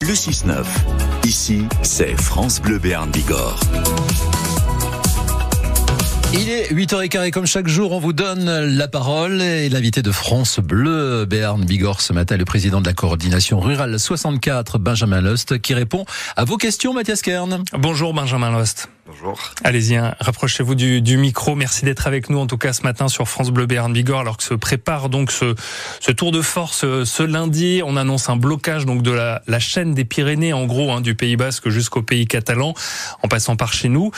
le 6-9. Ici, c'est France Bleu Béarn Bigorre. Il est 8h15 et comme chaque jour, on vous donne la parole. Et l'invité de France Bleu Béarn Bigorre ce matin, le président de la coordination rurale 64, Benjamin Lost, qui répond à vos questions, Mathias Kern. Bonjour Benjamin Lost. Bonjour. Allez-y, rapprochez-vous du micro. Merci d'être avec nous, en tout cas ce matin sur France Bleu Béarn Bigorre, alors que se prépare donc ce tour de force ce lundi. On annonce un blocage donc de la chaîne des Pyrénées, en gros, du Pays Basque jusqu'au pays catalan, en passant par chez nous.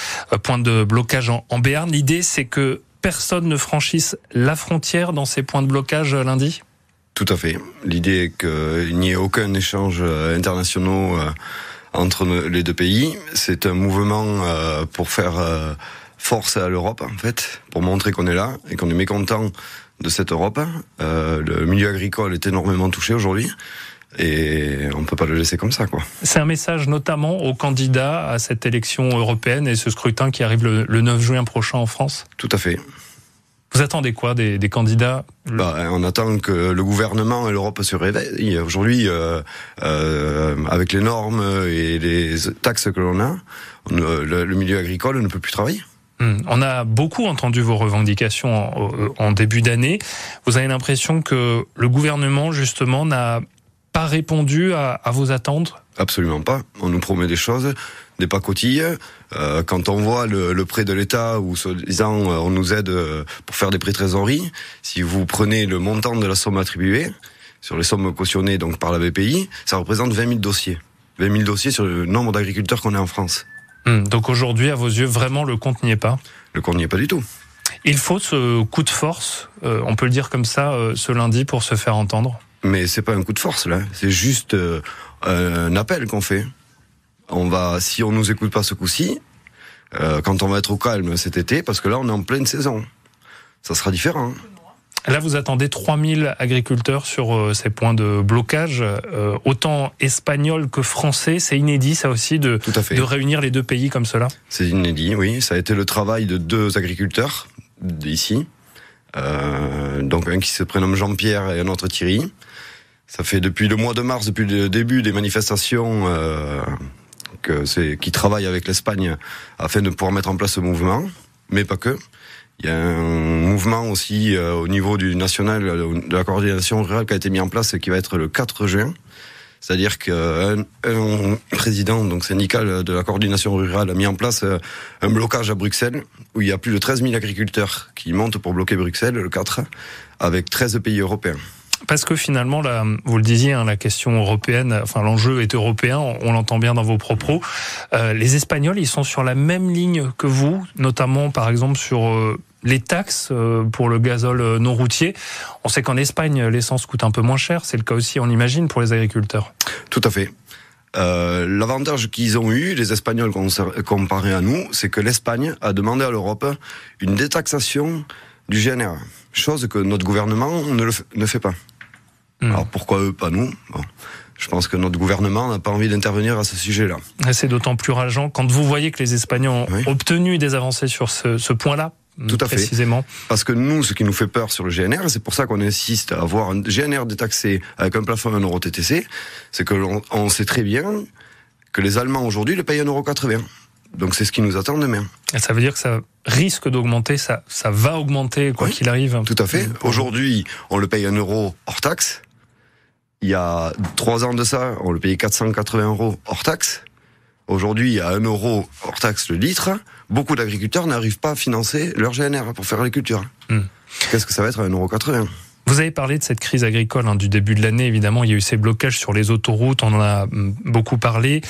Point de blocage en Béarn. L'idée, c'est que personne ne franchisse la frontière dans ces points de blocage lundi ? Tout à fait. L'idée est qu'il n'y ait aucun échange international entre les deux pays. C'est un mouvement pour faire force à l'Europe, en fait, pour montrer qu'on est là et qu'on est mécontent de cette Europe. Le milieu agricole est énormément touché aujourd'hui et on ne peut pas le laisser comme ça, quoi. C'est un message notamment aux candidats à cette élection européenne et ce scrutin qui arrive le 9 juin prochain en France ? Tout à fait. Vous attendez quoi des candidats ? On attend que le gouvernement et l'Europe se réveillent. Aujourd'hui, avec les normes et les taxes que l'on a, le milieu agricole ne peut plus travailler. On a beaucoup entendu vos revendications en début d'année. Vous avez l'impression que le gouvernement, justement, n'a pas répondu à vos attentes ? Absolument pas. On nous promet des choses, des pacotilles. Quand on voit le prêt de l'État où, soi-disant, on nous aide pour faire des prêts trésorerie, si vous prenez le montant de la somme attribuée, sur les sommes cautionnées donc par la BPI, ça représente 20 000 dossiers. 20 000 dossiers sur le nombre d'agriculteurs qu'on est en France. Donc aujourd'hui, à vos yeux, vraiment, le compte n'y est pas ? Le compte n'y est pas du tout. Il faut ce coup de force, on peut le dire comme ça, ce lundi pour se faire entendre ? Mais c'est pas un coup de force, là. C'est juste un appel qu'on fait. Si on nous écoute pas ce coup-ci, quand on va être au calme cet été, parce que là, on est en pleine saison. Ça sera différent. Là, vous attendez 3000 agriculteurs sur ces points de blocage, autant espagnols que français. C'est inédit, ça aussi, de réunir les deux pays comme cela ? C'est inédit, oui. Ça a été le travail de deux agriculteurs d'ici. Donc un qui se prénomme Jean-Pierre et un autre Thierry. Ça fait depuis le mois de mars, depuis le début des manifestations, qui travaillent avec l'Espagne afin de pouvoir mettre en place ce mouvement, mais pas que. Il y a un mouvement aussi au niveau du national de la coordination rurale qui a été mis en place et qui va être le 4 juin. C'est-à-dire qu'un président donc syndical de la coordination rurale a mis en place un blocage à Bruxelles où il y a plus de 13 000 agriculteurs qui montent pour bloquer Bruxelles le 4 avec 13 pays européens. Parce que finalement, là, vous le disiez, la question européenne, l'enjeu est européen, on l'entend bien dans vos propos. Les Espagnols, ils sont sur la même ligne que vous, notamment par exemple sur les taxes pour le gazole non routier. On sait qu'en Espagne, l'essence coûte un peu moins cher, c'est le cas aussi, on imagine, pour les agriculteurs. Tout à fait. L'avantage qu'ils ont eu, les Espagnols comparé à nous, c'est que l'Espagne a demandé à l'Europe une détaxation du GNR, chose que notre gouvernement ne fait pas. Alors pourquoi eux, pas nous ? Je pense que notre gouvernement n'a pas envie d'intervenir à ce sujet-là. C'est d'autant plus rageant quand vous voyez que les Espagnols ont obtenu des avancées sur ce point-là. Tout à précisément. Fait. Parce que nous, ce qui nous fait peur sur le GNR, c'est pour ça qu'on insiste à avoir un GNR détaxé avec un plafond à 1 euro TTC, c'est que on sait très bien que les Allemands aujourd'hui le payent 1,80 €. Donc c'est ce qui nous attend demain. Et ça veut dire que ça risque d'augmenter, ça va augmenter quoi qu'il arrive. Tout à fait. Aujourd'hui, on le paye 1 euro hors taxe. Il y a 3 ans de ça, on le payait 480 € hors taxe. Aujourd'hui, à 1 euro hors taxe le litre, beaucoup d'agriculteurs n'arrivent pas à financer leur GNR pour faire l'agriculture. Qu'est-ce que ça va être à 1,80 €? Vous avez parlé de cette crise agricole du début de l'année. Évidemment, il y a eu ces blocages sur les autoroutes, on en a beaucoup parlé.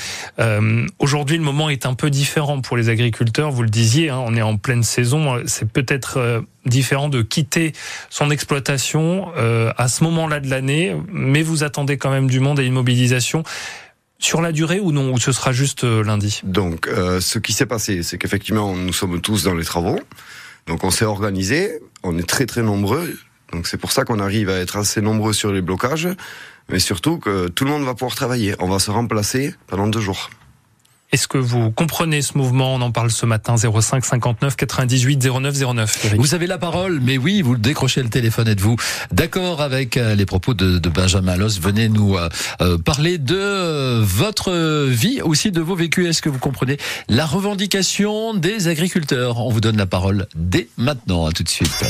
Aujourd'hui, le moment est un peu différent pour les agriculteurs. Vous le disiez, on est en pleine saison. C'est peut-être différent de quitter son exploitation à ce moment-là de l'année, mais vous attendez quand même du monde et une mobilisation. Sur la durée ou non, ou ce sera juste lundi ? Donc, ce qui s'est passé, c'est qu'effectivement, nous sommes tous dans les travaux. Donc, on s'est organisé. On est très, très nombreux. Donc, c'est pour ça qu'on arrive à être assez nombreux sur les blocages. Mais surtout que tout le monde va pouvoir travailler. On va se remplacer pendant 2 jours. Est-ce que vous comprenez ce mouvement? On en parle ce matin, 05 59 98 09 09. Eric. Vous avez la parole, mais oui, vous décrochez le téléphone. Êtes-vous d'accord avec les propos de Benjamin Lost? Venez nous parler de votre vie, aussi de vos vécus. Est-ce que vous comprenez la revendication des agriculteurs? On vous donne la parole dès maintenant. À tout de suite.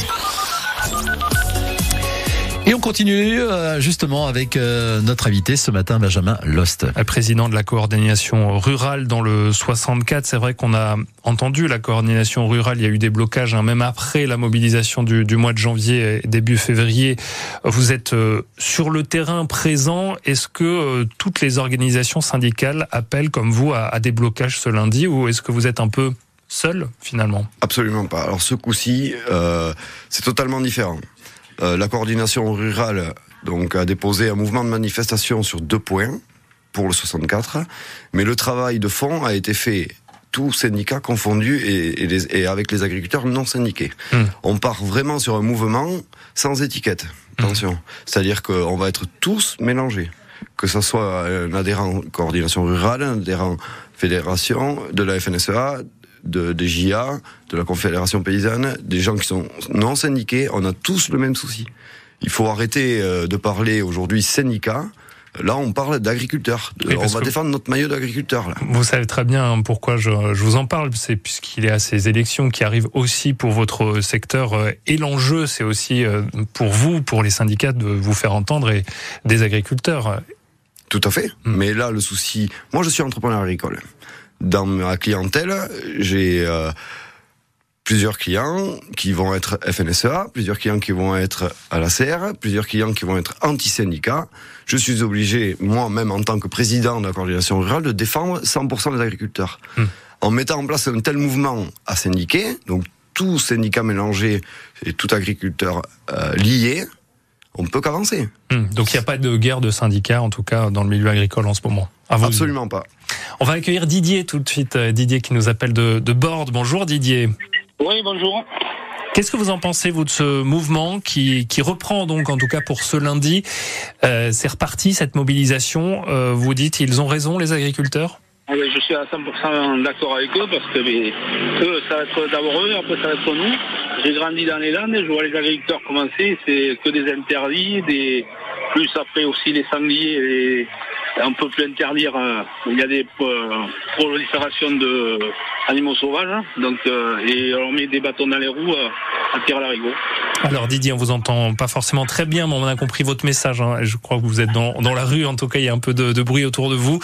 Et on continue justement avec notre invité ce matin, Benjamin Lost. Président de la coordination rurale dans le 64. C'est vrai qu'on a entendu la coordination rurale. Il y a eu des blocages, même après la mobilisation du mois de janvier, début février. Vous êtes sur le terrain présent. Est-ce que toutes les organisations syndicales appellent comme vous à des blocages ce lundi, ou est-ce que vous êtes un peu seul finalement? Absolument pas. Alors ce coup-ci, c'est totalement différent. La coordination rurale donc a déposé un mouvement de manifestation sur 2 points pour le 64, mais le travail de fond a été fait tous syndicats confondus et avec les agriculteurs non syndiqués. On part vraiment sur un mouvement sans étiquette. Attention, c'est-à-dire qu'on va être tous mélangés, que ce soit un adhérent coordination rurale, un adhérent fédération de la FNSEA, des JA, de la Confédération paysanne, des gens qui sont non syndiqués. On a tous le même souci. Il faut arrêter de parler aujourd'hui syndicats. Là, on parle d'agriculteurs. On va défendre notre maillot d'agriculteurs. Là. Vous savez très bien pourquoi je vous en parle. C'est puisqu'il y a ces élections qui arrivent aussi pour votre secteur. Et l'enjeu, c'est aussi pour vous, pour les syndicats, de vous faire entendre, et des agriculteurs. Tout à fait. Mais là, le souci... Moi, je suis entrepreneur agricole. Dans ma clientèle, j'ai plusieurs clients qui vont être FNSEA, plusieurs clients qui vont être à la CR, plusieurs clients qui vont être anti-syndicats. Je suis obligé, moi-même en tant que président de la coordination rurale, de défendre 100% des agriculteurs. En mettant en place un tel mouvement à syndiquer, donc tout syndicat mélangé et tout agriculteur lié, on ne peut qu'avancer. Donc il n'y a pas de guerre de syndicats, en tout cas dans le milieu agricole en ce moment. Absolument pas. On va accueillir Didier tout de suite. Didier qui nous appelle de Borde. Bonjour Didier. Oui, bonjour. Qu'est-ce que vous en pensez, vous, de ce mouvement qui reprend donc, en tout cas pour ce lundi? C'est reparti, cette mobilisation. Vous dites, ils ont raison, les agriculteurs? Je suis à 100% d'accord avec eux, parce que eux, ça va être d'abord eux, après ça va être nous. J'ai grandi dans les Landes et je vois les agriculteurs commencer, c'est que des interdits, plus après aussi les sangliers, on peut plus interdire, il y a des proliférations d'animaux sauvages, donc, et on met des bâtons dans les roues à tirer à l'arigot. Alors Didier, on vous entend pas forcément très bien, mais on a compris votre message. Je crois que vous êtes dans la rue, en tout cas il y a un peu de bruit autour de vous.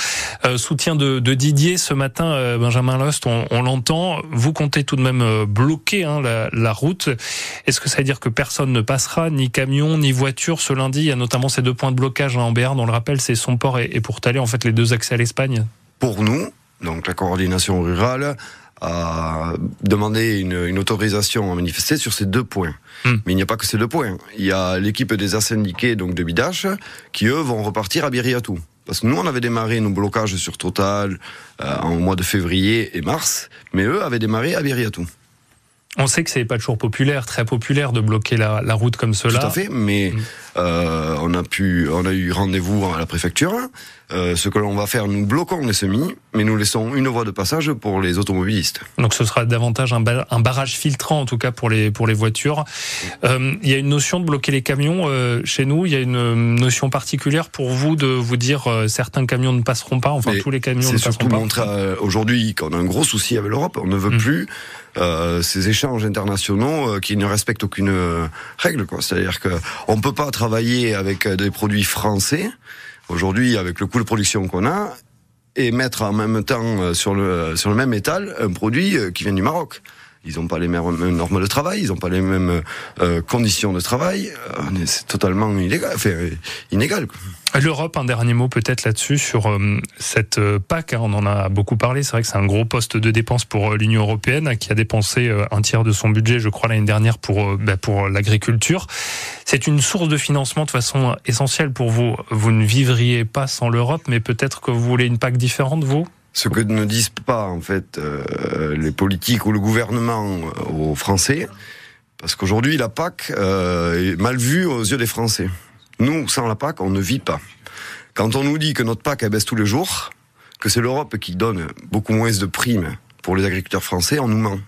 Soutien de Didier ce matin, Benjamin Lost, on l'entend. Vous comptez tout de même bloquer la route. Est-ce que ça veut dire que personne ne passera, ni camion, ni voiture ce lundi? Il y a notamment ces 2 points de blocage en Béarn, on le rappelle, c'est Somport et Pourtalais, en fait les 2 accès à l'Espagne. Pour nous, donc la coordination rurale a demandé une autorisation à manifester sur ces 2 points. Mais il n'y a pas que ces 2 points. Il y a l'équipe des asyndiqués, donc de Bidache, qui eux vont repartir à Biriatou. Parce que nous, on avait démarré nos blocages sur Total en mois de février et mars, mais eux avaient démarré à Biriatou. On sait que c'est pas toujours populaire, très populaire de bloquer la route comme cela. Tout à fait, mais on a eu rendez-vous à la préfecture. Ce que l'on va faire, nous bloquons les semis, mais nous laissons une voie de passage pour les automobilistes. Donc ce sera davantage un barrage filtrant, en tout cas pour les voitures. Il y a une notion de bloquer les camions chez nous. Il y a une notion particulière pour vous de vous dire certains camions ne passeront pas, enfin tous les camions ne passeront pas. C'est surtout montrer aujourd'hui qu'on a un gros souci avec l'Europe. On ne veut plus ces échanges internationaux qui ne respectent aucune règle, quoi. C'est-à-dire que on peut pas travailler avec des produits français aujourd'hui avec le coût de production qu'on a et mettre en même temps sur le même étal un produit qui vient du Maroc. Ils n'ont pas les mêmes normes de travail, ils n'ont pas les mêmes conditions de travail. C'est totalement inégal. L'Europe, un dernier mot peut-être là-dessus, sur cette PAC, on en a beaucoup parlé, c'est vrai que c'est un gros poste de dépense pour l'Union européenne, qui a dépensé un tiers de son budget, je crois, l'année dernière pour l'agriculture. C'est une source de financement de façon essentielle pour vous. Vous ne vivriez pas sans l'Europe, mais peut-être que vous voulez une PAC différente, vous ? Ce que ne disent pas, en fait, les politiques ou le gouvernement aux Français, parce qu'aujourd'hui, la PAC est mal vue aux yeux des Français. Nous, sans la PAC, on ne vit pas. Quand on nous dit que notre PAC, elle baisse tous les jours, que c'est l'Europe qui donne beaucoup moins de primes pour les agriculteurs français, on nous ment.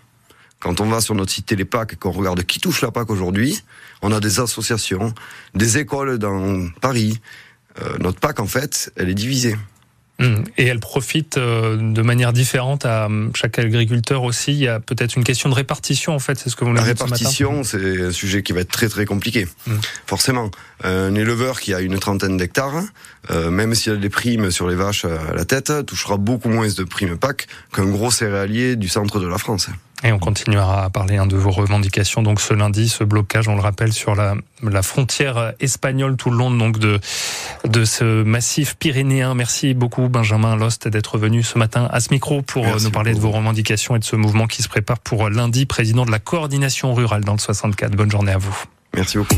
Quand on va sur notre site Télépac et qu'on regarde qui touche la PAC aujourd'hui, on a des associations, des écoles dans Paris. Notre PAC, en fait, elle est divisée. Et elle profite de manière différente à chaque agriculteur aussi. Il y a peut-être une question de répartition, en fait, c'est ce que vous nous dites ce matin. La répartition, c'est un sujet qui va être très très compliqué. Forcément, un éleveur qui a une 30aine d'hectares, même s'il a des primes sur les vaches à la tête, touchera beaucoup moins de primes PAC qu'un gros céréalier du centre de la France. Et on continuera à parler de vos revendications. Donc ce lundi, ce blocage, on le rappelle, sur la frontière espagnole tout le long donc de ce massif pyrénéen. Merci beaucoup Benjamin Lost d'être venu ce matin à ce micro pour nous parler de vos revendications et de ce mouvement qui se prépare pour lundi, président de la coordination rurale dans le 64. Bonne journée à vous. Merci beaucoup.